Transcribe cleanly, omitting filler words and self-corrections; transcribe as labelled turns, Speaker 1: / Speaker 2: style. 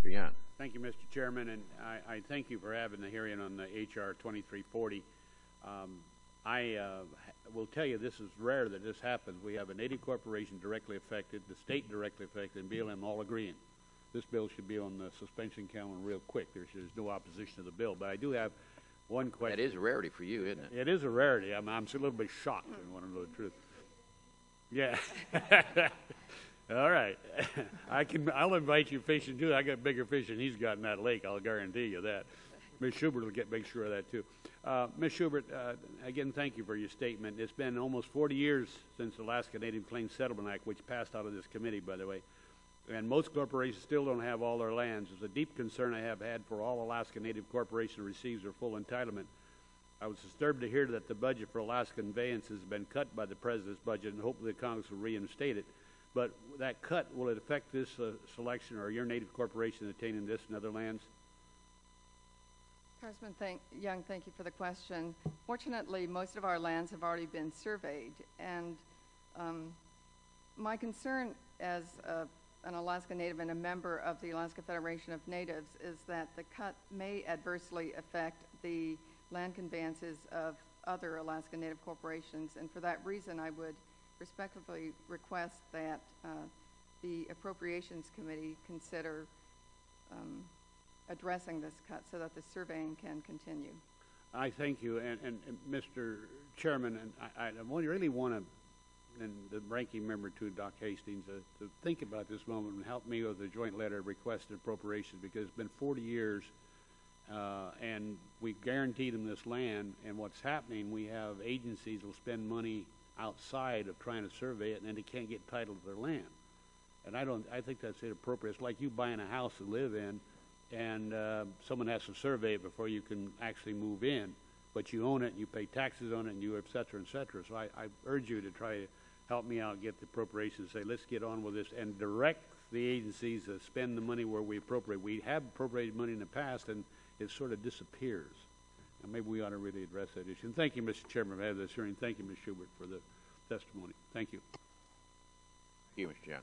Speaker 1: Mr. Young.
Speaker 2: Thank you, Mr. Chairman, and I thank you for having the hearing on the H.R. 2340. I will tell you this is rare that this happens. We have a native corporation directly affected, the state directly affected, and BLM all agreeing. This bill should be on the suspension calendar real quick. There's no opposition to the bill, but I do have one question.
Speaker 1: That is a rarity for you, isn't it?
Speaker 2: It is a rarity. I'm a little bit shocked, I want to know the truth. Yeah. All right. I'll invite you fishing too. I got bigger fish than he's got in that lake. I'll guarantee you that. Ms. Schubert will make sure of that too. Ms. Schubert, again, thank you for your statement. It's been almost 40 years since the Alaska Native Claims Settlement Act, which passed out of this committee, by the way. And most corporations still don't have all their lands. It's a deep concern I have had for all Alaska Native corporations receives their full entitlement. I was disturbed to hear that the budget for Alaska conveyance has been cut by the President's budget, and hopefully the Congress will reinstate it. But that cut, will it affect this selection or your Native corporation attaining this in other lands?
Speaker 3: Congressman Young, thank you for the question. Fortunately, most of our lands have already been surveyed, and my concern as an Alaska Native and a member of the Alaska Federation of Natives is that the cut may adversely affect the land conveyances of other Alaska Native corporations, and for that reason I would respectfully request that the Appropriations Committee consider addressing this cut so that the surveying can continue.
Speaker 2: I thank you, and Mr. Chairman, and I really want to, and the ranking member too, Doc Hastings, to think about this moment and help me with the joint letter of requested appropriations, because it's been 40 years and we guaranteed them this land, and what's happening, we have agencies will spend money outside of trying to survey it, and then they can't get title to their land. And I think that's inappropriate. It's like you buying a house to live in, and someone has to survey it before you can actually move in, but you own it, and you pay taxes on it, and you et cetera, et cetera. So I urge you to try to help me out, get the appropriations, say let's get on with this, and direct the agencies to spend the money where we appropriate. We have appropriated money in the past, and it sort of disappears. And maybe we ought to really address that issue. And thank you, Mr. Chairman, for having this hearing. Thank you, Ms. Schubert, for the testimony. Thank you.
Speaker 1: Thank you, Mr. Young.